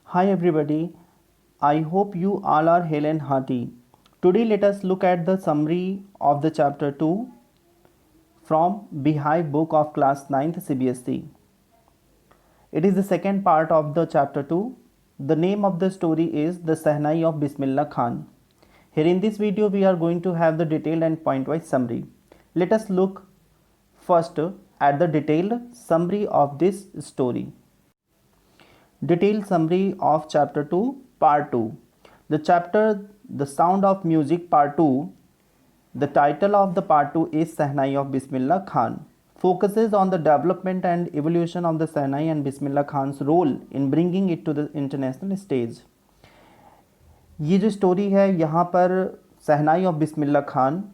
Hi everybody, I hope you all are hale and hearty. Today let us look at the summary of the chapter 2 from Beehive book of class 9th CBSE. It is the second part of the chapter 2. The name of the story is The Sehnai of Bismillah Khan. Here in this video we are going to have the detailed and point-wise summary. Let us look first at the detailed summary of this story. Detailed summary of chapter 2 part 2. The chapter The Sound of Music part 2. The title of the part 2 is Sehnai of Bismillah Khan. Focuses on the development and evolution of the Sehnai and Bismillah Khan's role in bringing it to the international stage. ये जो story है यहाँ पर सहनाई of Bismillah Khan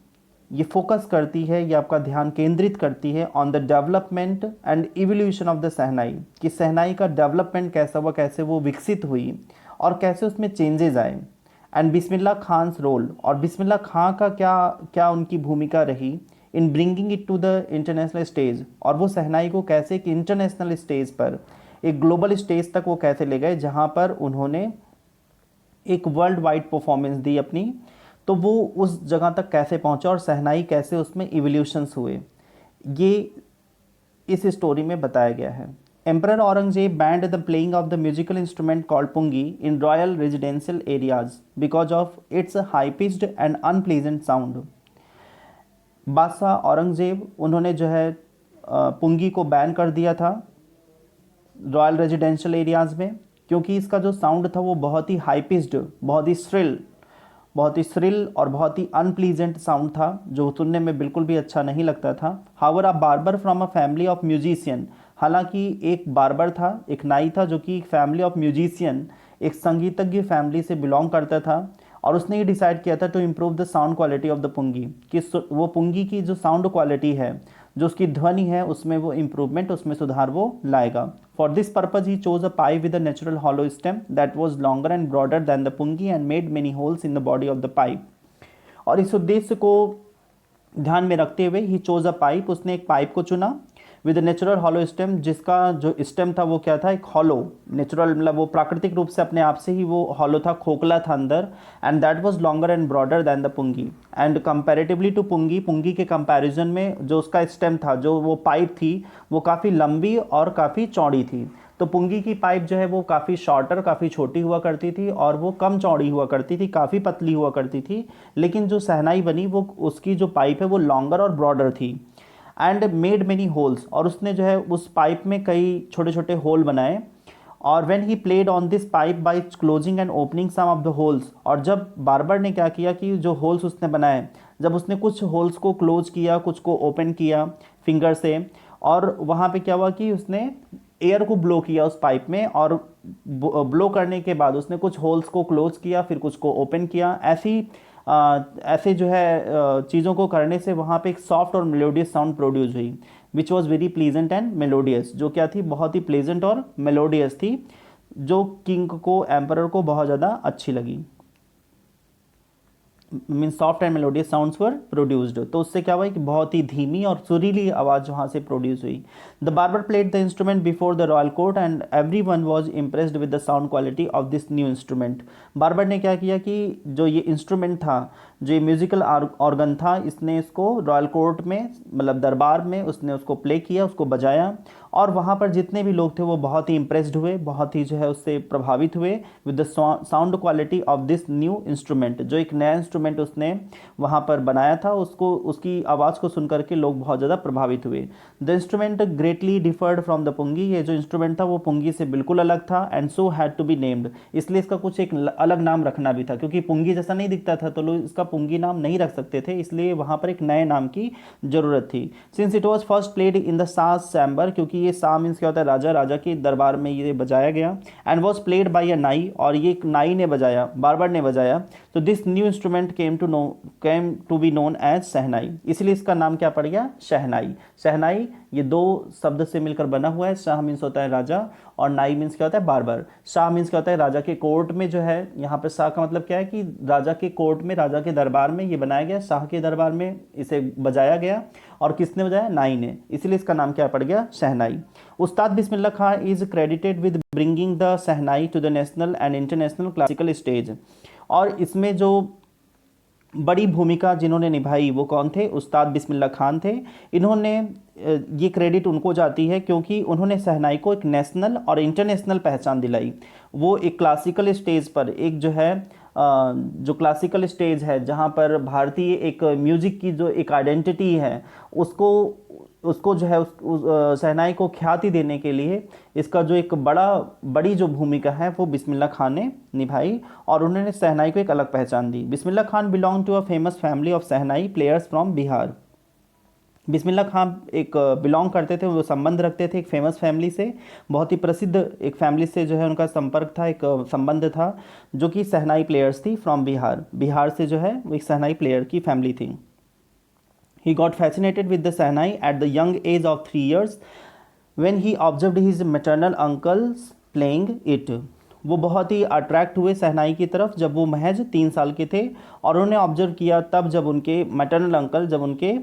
ये focus करती है, ये आपका ध्यान केंद्रित करती है on the development and evolution of the shehnai, कि सहनाई का डेवलपमेंट कैसा हुआ, कैसे वो विकसित हुई और कैसे उसमें चेंजेस आए, एंड बिस्मिल्लाह खान्स रोल, और बिस्मिल्लाह खां का क्या क्या उनकी भूमिका रही in bringing it to the international stage, और वो सहनाई को कैसे एक इंटरनेशनल स्टेज पर, एक ग्लोबल स्टेज तक वो कैसे ले गए, जहाँ पर उन्होंने एक वर्ल्ड वाइड परफॉर्मेंस दी अपनी, तो वो उस जगह तक कैसे पहुंचा और सहनाई कैसे उसमें इवोल्यूशंस हुए, ये इस स्टोरी में बताया गया है. Emperor Aurangzeb banned the playing of the musical instrument called pungi in royal residential areas because of its high pitched and unpleasant sound. बादशाह औरंगजेब उन्होंने जो है पुंगी को बैन कर दिया था रॉयल रेजिडेंशियल एरियाज़ में, क्योंकि इसका जो साउंड था वो बहुत ही हाई पिच्ड, बहुत ही श्रिल और बहुत ही अनप्लीजेंट साउंड था, जो सुनने में बिल्कुल भी अच्छा नहीं लगता था. However a barber from a family of musician, हालांकि एक बार्बर था, एक नाई था जो कि फैमिली ऑफ म्यूजिशियन, एक संगीतज्ञ फैमिली से बिलोंग करता था, और उसने ये डिसाइड किया था to improve the sound quality of the pungi, कि वो पुंगी की जो साउंड क्वालिटी है, जो उसकी ध्वनि है, उसमें वो इम्प्रूवमेंट, उसमें सुधार वो लाएगा. For this purpose he chose a pipe with a natural hollow stem that was longer and broader than the pungi and made many holes in the body of the pipe. और इस उद्देश्य को ध्यान में रखते हुए ही चोज अ पाइप, उसने एक पाइप को चुना विद नेचुरल हॉलो स्टेम, जिसका जो स्टेम था वो क्या था, एक हॉलो, नेचुरल मतलब वो प्राकृतिक रूप से अपने आप से ही वो हॉलो था, खोखला था अंदर, and that was longer and broader than the pungi, and comparatively to pungi, pungi के कंपैरिजन में जो उसका स्टेम था, जो वो पाइप थी, वो काफ़ी लंबी और काफ़ी चौड़ी थी. तो पुंगी की पाइप जो है वो काफ़ी शॉर्टर, काफ़ी छोटी हुआ करती थी, और वो कम चौड़ी हुआ करती थी, काफ़ी पतली हुआ करती थी. लेकिन जो सहनाई बनी वो उसकी जो पाइप है वो लॉन्गर और ब्रॉडर थी, एंड मेड मेनी होल्स, और उसने जो है उस पाइप में कई छोटे छोटे होल बनाए. और when he played on this pipe by closing and opening some of the holes, और जब बार्बर ने क्या किया कि जो होल्स उसने बनाए, जब उसने कुछ होल्स को क्लोज किया, कुछ को ओपन किया फिंगर से, और वहाँ पे क्या हुआ कि उसने एयर को ब्लो किया उस पाइप में, और ब्लो करने के बाद उसने कुछ होल्स को क्लोज किया, फिर कुछ को ओपन किया. ऐसे जो है चीज़ों को करने से वहाँ पे एक सॉफ्ट और मेलोडियस साउंड प्रोड्यूस हुई, which was very pleasant and melodious, जो क्या थी, बहुत ही प्लेजेंट और मेलोडियस थी, जो किंग को, एम्परर को बहुत ज़्यादा अच्छी लगी. Mean soft and melodious sounds were produced. तो उससे क्या हुआ कि बहुत ही धीमी और सुरीली आवाज़ वहाँ से प्रोड्यूस हुई. The barber played the instrument before the royal court and every one was impressed with the sound quality of this new instrument. Barber ने क्या किया कि जो ये इंस्ट्रूमेंट था, जो ये म्यूजिकल ऑर्गन था, इसने इसको रॉयल कोर्ट में, मतलब दरबार में उसने उसको प्ले किया, उसको बजाया, और वहाँ पर जितने भी लोग थे वो बहुत ही इम्प्रेस्ड हुए, बहुत ही जो है उससे प्रभावित हुए with the sound quality of this new instrument. जो एक नया इंस्ट्रूमेंट उसने वहाँ पर बनाया था, उसको, उसकी आवाज़ को सुनकर के लोग बहुत ज़्यादा प्रभावित हुए. The instrument greatly differed from the pungi, ये जो इंस्ट्रूमेंट था वो पुंगी से बिल्कुल अलग था, and so had to be named, इसलिए इसका कुछ एक अलग नाम रखना भी था, क्योंकि पुंगी जैसा नहीं दिखता था तो लोग इसका पुंगी नाम नहीं रख सकते थे, इसलिए वहाँ पर एक नए नाम की ज़रूरत थी. Since it was first played in the सास चैम्बर, क्योंकि ये सा मीन्स क्या होता है, राजा के दरबार में ये बजाया गया, एंड वॉज प्लेड बाई अ नाई, और ये नाई ने बजाया, बार्बर ने बजाया. तो this new instrument instrument came to be known as shehnai, इसलिए इसका नाम क्या पड़ गया, शहनाई। शहनाई ये दो शब्द से मिलकर बना हुआ है। शाह मीन्स होता है राजा और नाई मीन्स क्या होता है, बार्बर। शाह मीन्स क्या होता है, राजा के कोर्ट में जो है, यहाँ पे शाह का मतलब क्या है कि राजा के कोर्ट में, राजा के दरबार में ये बनाया गया, शाह के दरबार में इसे बजाया गया। और किसने बजाया, नाई ने, इसलिए इसका नाम क्या पड़ गया, shehnai. Ustad Bismillah Khan is credited with bringing the shehnai to the national and international classical stage. और इसमें जो बड़ी भूमिका जिन्होंने निभाई वो कौन थे, उस्ताद बिस्मिल्लाह खान थे। इन्होंने ये क्रेडिट उनको जाती है क्योंकि उन्होंने शहनाई को एक नेशनल और इंटरनेशनल पहचान दिलाई। वो एक क्लासिकल स्टेज पर, एक जो है जो क्लासिकल स्टेज है जहाँ पर भारतीय एक म्यूजिक की जो एक आइडेंटिटी है, उसको जो है उस शहनाई को ख्याति देने के लिए इसका जो एक बड़ी जो भूमिका है वो बिस्मिल्लाह खान ने निभाई और उन्होंने शहनाई को एक अलग पहचान दी। Bismillah Khan belong to a famous family of shehnai players from Bihar. Bismillah Khan एक बिलोंग करते थे, वो संबंध रखते थे एक फेमस फैमिली से, बहुत ही प्रसिद्ध एक फैमिली से जो है उनका संपर्क था, एक संबंध था, जो कि शहनाई प्लेयर्स थी फ्रॉम बिहार। बिहार से जो है वो एक शहनाई प्लेयर की फैमिली थी। He got fascinated with the Sahnai at the young age of 3 years when he observed his maternal uncles playing it. वो बहुत ही अट्रैक्ट हुए शहनाई की तरफ जब वो महज 3 साल के थे और उन्होंने ऑब्जर्व किया तब जब उनके मैटरनल अंकल, जब उनके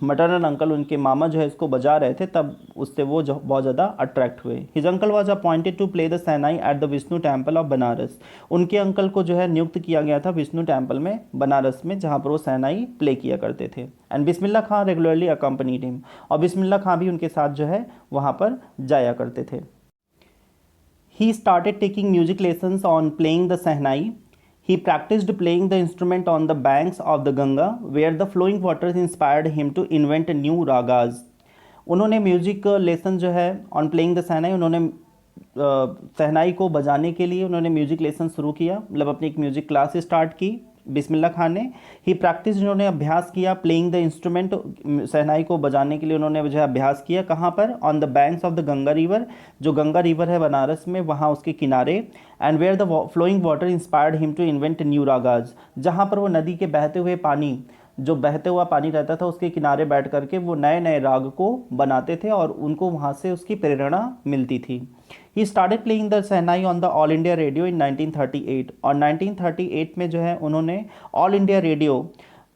मैटरनल अंकल, उनके मामा जो है इसको बजा रहे थे, तब उससे वो बहुत ज़्यादा अट्रैक्ट हुए। His uncle was appointed to play the shehnai at the Vishnu temple of Banaras. उनके अंकल को जो है नियुक्त किया गया था विष्णु टेम्पल में, बनारस में, जहाँ पर वो शहनाई प्ले किया करते थे। And Bismillah Khan regularly accompanied him, और बिस्मिल्लाह खान भी उनके साथ जो है वहाँ पर जाया करते थे। He started taking music lessons on playing the shehnai. He practiced playing the instrument on the banks of the Ganga, where the flowing waters inspired him to invent new ragas. उन्होंने म्यूजिक लेसन जो है on playing the शहनाई, उन्होंने शहनाई को बजाने के लिए उन्होंने music lesson शुरू किया, मतलब अपनी एक म्यूजिक क्लास स्टार्ट की बिस्मिल्लाह खान ने। ही प्रैक्टिस, उन्होंने अभ्यास किया, प्लेइंग द इंस्ट्रूमेंट, शहनाई को बजाने के लिए उन्होंने जो है अभ्यास किया। कहाँ पर, on the banks of the Ganga river, जो गंगा रिवर है बनारस में, वहाँ उसके किनारे। And where the flowing water inspired him to invent new ragas, जहाँ पर वो नदी के बहते हुए पानी, जो बहते हुआ पानी रहता था उसके किनारे बैठ करके वो नए नए राग को बनाते थे और उनको वहाँ से उसकी प्रेरणा मिलती थी। He started playing the shehnai on the All India Radio in 1938, और 1938 में जो है उन्होंने ऑल इंडिया रेडियो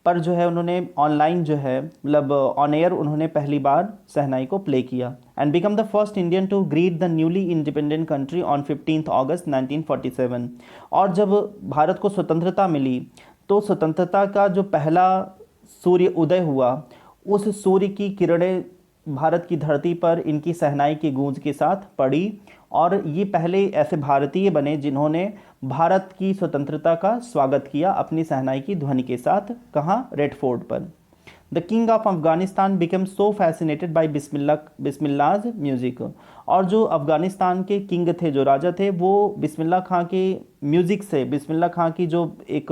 पर जो है उन्होंने ऑनलाइन जो है, मतलब ऑन एयर उन्होंने पहली बार शहनाई को प्ले किया। And become the first Indian to greet the newly independent country on 15 August 1947। और जब भारत को स्वतंत्रता मिली तो स्वतंत्रता का जो पहला सूर्य उदय हुआ, उस सूर्य की किरणें भारत की धरती पर इनकी शहनाई की गूंज के साथ पड़ी, और ये पहले ऐसे भारतीय बने जिन्होंने भारत की स्वतंत्रता का स्वागत किया अपनी शहनाई की ध्वनि के साथ। कहाँ, रेड फोर्ट पर। The king of Afghanistan become so fascinated by Bismillah's music, और जो अफगानिस्तान के किंग थे, जो राजा थे, वो बिस्मिल्लाह खां के म्यूज़िक से, बिस्मिल्लाह खां की जो एक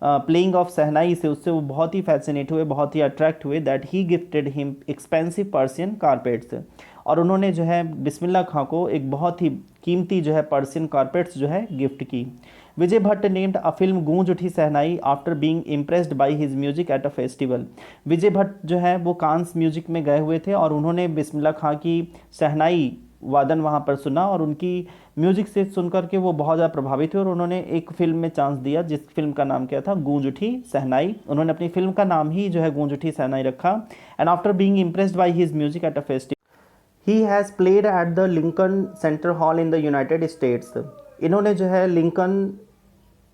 प्लेइंग ऑफ शहनाई से, उससे वो बहुत ही फैसिनेट हुए, बहुत ही अट्रैक्ट हुए। That he gifted him expensive Persian carpets, और उन्होंने जो है बिस्मिल्लाह खां को एक बहुत ही कीमती जो है पर्शियन कारपेट्स जो है गिफ्ट की। Vijay Bhatt named a film Goonj Uthi Shehnai after being impressed by his music at a festival. Vijay Bhatt जो है वो कांस म्यूजिक में गए हुए थे और उन्होंने बिस्मिल्लाह खां की शहनाई वादन वहाँ पर सुना और उनकी म्यूजिक से सुनकर के वो बहुत ज़्यादा प्रभावित हुए और उन्होंने एक फिल्म में चांस दिया, जिस फिल्म का नाम क्या था, गूंज उठी शहनाई। उन्होंने अपनी फिल्म का नाम ही जो है गूंज उठी शहनाई रखा। And after being impressed by his music at a festival, he has played at the Lincoln centre hall in the United states. इन्होंने जो है Lincoln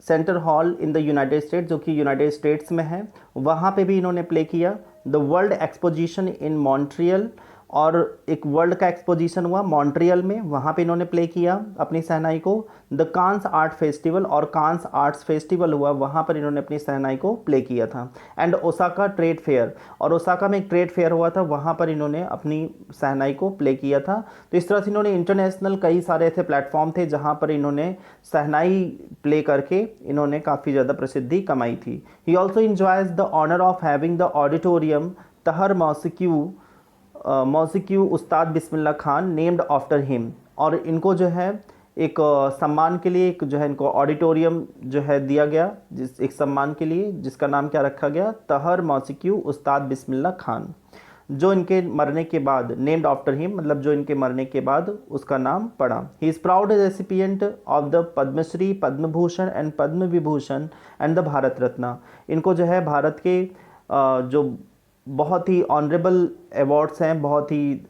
centre hall in the United states, जो कि यूनाइटेड स्टेट्स में है, वहाँ पे भी इन्होंने प्ले किया। The world exposition in Montreal, और एक वर्ल्ड का एक्सपोजिशन हुआ मॉन्ट्रियल में, वहाँ पे इन्होंने प्ले किया अपनी शहनाई को। द कांस आर्ट फेस्टिवल, और कांस आर्ट्स फेस्टिवल हुआ, वहाँ पर इन्होंने अपनी शहनाई को प्ले किया था। एंड ओसाका ट्रेड फेयर, और ओसाका में एक ट्रेड फेयर हुआ था, वहाँ पर इन्होंने अपनी शहनाई को प्ले किया था। तो इस तरह से इन्होंने इंटरनेशनल कई सारे ऐसे प्लेटफॉर्म थे जहाँ पर इन्होंने शहनाई प्ले करके इन्होंने काफ़ी ज़्यादा प्रसिद्धि कमाई थी। He also enjoys the honour of having the auditorium तहर मौसिक्यू Ustad Bismillah Khan named after him, और इनको जो है एक सम्मान के लिए एक जो है इनको ऑडिटोरियम जो है दिया गया, जिस एक सम्मान के लिए, जिसका नाम क्या रखा गया, तहर मौसिक्यू उस्ताद बिस्मिल्लाह खान, जो इनके मरने के बाद, नेम्ड आफ्टर हिम, मतलब जो इनके मरने के बाद उसका नाम पड़ा। He is proud recipient of the Padma Shri, Padma Bhushan and Padma Vibhushan and the Bharat Ratna. इनको जो है भारत के जो बहुत ही ऑनरेबल अवार्ड्स हैं, बहुत ही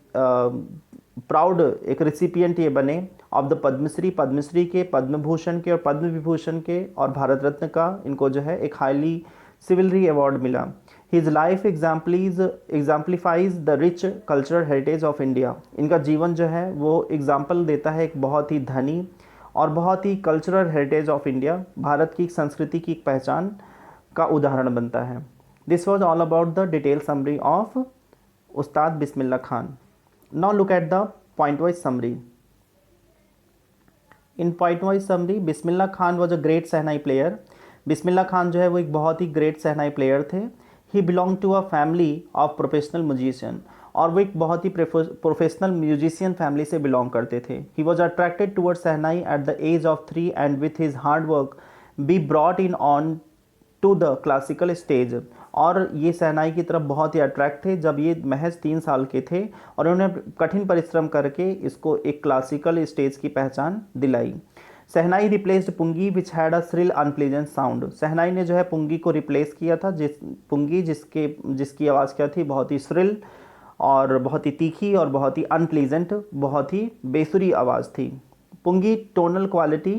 प्राउड एक रिसिपिएंट ये बने ऑफ द पद्मश्री, पद्मश्री के, पद्म भूषण के और पद्म विभूषण के और भारत रत्न का। इनको जो है एक हाईली सिविलरी अवार्ड मिला। His life exemplifies the rich cultural heritage of India। इनका जीवन जो है वो एग्जाम्पल देता है एक बहुत ही धनी और बहुत ही cultural heritage of India, Bharat की संस्कृति की पहचान का उदाहरण बनता है। This was all about the detail summary of Ustad Bismillah Khan. Now look at the point wise summary. In point wise summary, Bismillah Khan was a great shehnai player. Bismillah Khan जो है वो एक बहुत ही ग्रेट शहनाई प्लेयर थे। He belong to a family of professional musician, और वो एक बहुत ही प्रोफेशनल म्यूजिशियन फैमिली से बिलोंग करते थे। He was attracted toward shehnai at the age of 3 and with his hard work be brought in on to the classical stage. और ये शहनाई की तरफ बहुत ही अट्रैक्ट थे जब ये महज 3 साल के थे, और उन्होंने कठिन परिश्रम करके इसको एक क्लासिकल स्टेज की पहचान दिलाई। Shehnai replaced pungi which had a shrill unpleasant sound. Shehnai ने जो है पुंगी को रिप्लेस किया था, पुंगी जिसकी आवाज़ क्या थी, बहुत ही श्रिल और बहुत ही तीखी और बहुत ही अनप्लीजेंट, बहुत ही बेसुरी आवाज़ थी। Pungi tonal quality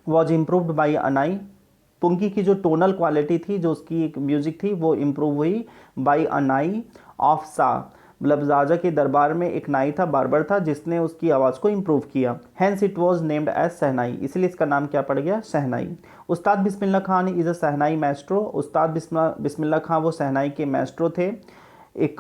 was improved by अनाई। पुंगी की जो टोनल क्वालिटी थी, जो उसकी एक म्यूजिक थी, वो इम्प्रूव हुई बाई अनाई ऑफ सा, मतलब राजा के दरबार में एक नाई था, बार्बर था, जिसने उसकी आवाज़ को इम्प्रूव किया। Hence it was named as shehnai, इसलिए इसका नाम क्या पड़ गया, shehnai. Ustad Bismillah Khan is a shehnai maestro. Ustad Bismillah Khan वो शहनाई के मैस्ट्रो थे, एक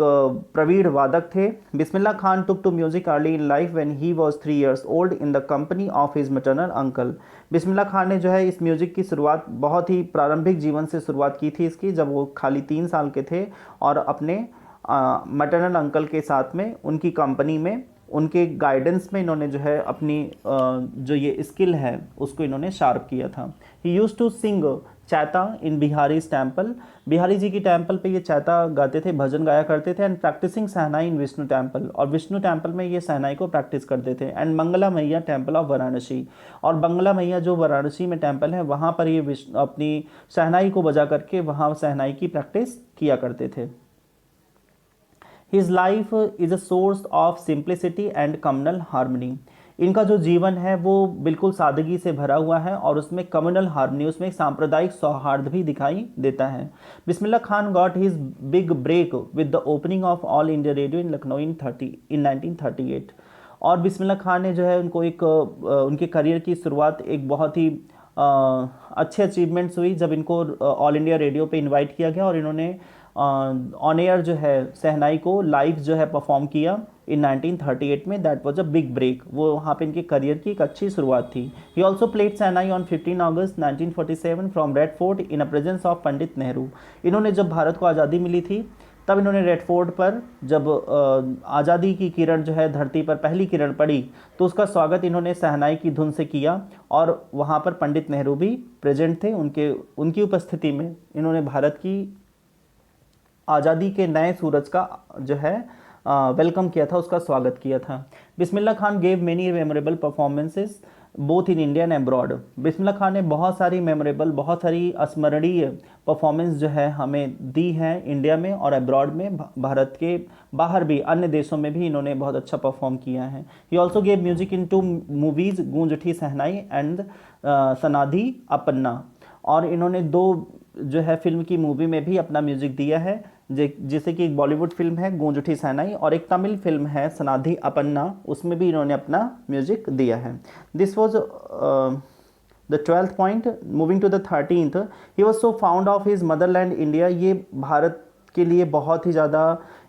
प्रवीण वादक थे। Bismillah Khan took to music early in life when he was 3 years old in the company of his maternal uncle. Bismillah Khan ने जो है इस म्यूजिक की शुरुआत बहुत ही प्रारंभिक जीवन से शुरुआत की थी इसकी, जब वो खाली 3 साल के थे, और अपने मैटरनल अंकल के साथ में उनकी कंपनी में, उनके गाइडेंस में इन्होंने जो है अपनी जो ये स्किल है उसको इन्होंने शार्प किया था। He used to sing Chaita in Bihari temple. Bihari ji की टेम्पल पे ये चैता गाते थे, भजन गाया करते थे। And practising shehnai in Vishnu temple, और विष्णु टेम्पल में ये शहनाई को प्रैक्टिस करते थे। एंड मंगला मैया टेम्पल ऑफ वाराणसी, और बंगला मैया जो वाराणसी में टेम्पल है वहाँ पर ये अपनी शहनाई को बजा करके वहाँ शहनाई की प्रैक्टिस किया करते थे। His life is a source of simplicity and communal harmony। इनका जो जीवन है वो बिल्कुल सादगी से भरा हुआ है, और उसमें कम्युनल हार्मनी, उसमें सांप्रदायिक सौहार्द भी दिखाई देता है। Bismillah Khan got his big break with the opening of All India Radio in Lucknow in 1938। और बिस्मिल्लाह खान ने जो है उनको एक उनके करियर की शुरुआत एक बहुत ही अच्छे अचीवमेंट्स हुई जब इनको ऑल इंडिया रेडियो पे इनवाइट किया गया, और इन्होंने ऑन एयर जो है शहनाई को लाइव जो है परफॉर्म किया इन 1938 में। That was a big break, वो वहाँ पे इनके करियर की एक अच्छी शुरुआत थी। He also played shehnai on 15 August 1947 from Red Fort in a presence of Pandit Nehru. इन्होंने जब भारत को आज़ादी मिली थी तब इन्होंने रेड फोर्ट पर जब आज़ादी की किरण जो है धरती पर पहली किरण पड़ी, तो उसका स्वागत इन्होंने शहनाई की धुन से किया, और वहाँ पर पंडित नेहरू भी प्रेजेंट थे। उनकी उपस्थिति में इन्होंने भारत की आज़ादी के नए सूरज का जो है वेलकम किया था, उसका स्वागत किया था। Bismillah Khan gave many memorable performances both in India and abroad. Bismillah Khan ने बहुत सारी मेमोरेबल, बहुत सारी स्मरणीय परफॉर्मेंस जो है हमें दी है इंडिया में और अब्रॉड में, भारत के बाहर भी, अन्य देशों में भी इन्होंने बहुत अच्छा परफॉर्म किया है। He also gave music in 2 movies, गूंज उठी शहनाई एंड सनाधी अपन्ना। और इन्होंने 2 जो है फिल्म की मूवी में भी अपना म्यूजिक दिया है, जैसे कि एक बॉलीवुड फिल्म है गूंज उठी शहनाई, और एक तमिल फिल्म है सनाधी अपन्ना, उसमें भी इन्होंने अपना म्यूजिक दिया है। This was the 12th point. Moving to the 13th, he was so fond of his motherland India. ये भारत के लिए बहुत ही ज़्यादा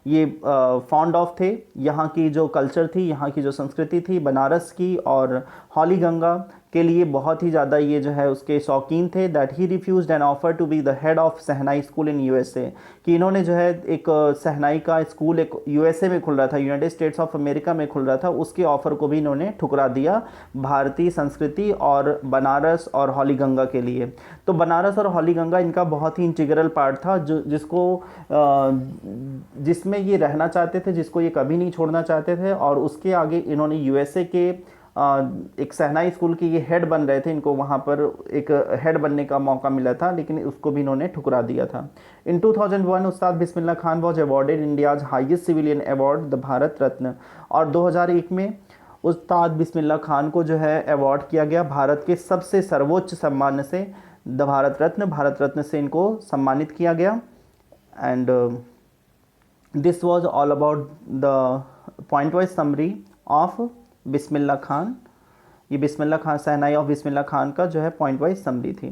ये फॉन्ड ऑफ थे, यहाँ की जो कल्चर थी, यहाँ की जो संस्कृति थी बनारस की और हॉली गंगा के लिए बहुत ही ज़्यादा ये जो है उसके शौकीन थे। That he refused an offer to be the head of shehnai school in USA, कि इन्होंने जो है एक शहनाई का स्कूल एक यूएसए में खुल रहा था, यूनाइटेड स्टेट्स ऑफ अमेरिका में खुल रहा था, उसके ऑफर को भी इन्होंने ठुकरा दिया भारतीय संस्कृति और बनारस और हॉली गंगा के लिए। तो बनारस और हॉली गंगा इनका बहुत ही इंटीग्रल पार्ट था, जो जिसमें ये रहना चाहते थे, जिसको ये कभी नहीं छोड़ना चाहते थे। और उसके आगे इन्होंने यूएसए के एक शहनाई स्कूल के ये हेड बन रहे थे, इनको वहाँ पर एक हेड बनने का मौका मिला था, लेकिन उसको भी इन्होंने ठुकरा दिया था। In 2001 Ustad Bismillah Khan was awarded India's highest civilian award the Bharat Ratna. और 2001 में उस्ताद बिस्मिल्लाह खान को जो है अवार्ड किया गया भारत के सबसे सर्वोच्च सम्मान से, द भारत रत्न से इनको सम्मानित किया गया। And this was all about the point wise summary of Bismillah Khan. ये बिस्मिल्लाह खान, शहनाई ऑफ बिस्मिल्लाह खान का जो है पॉइंट वाइज समरी थी।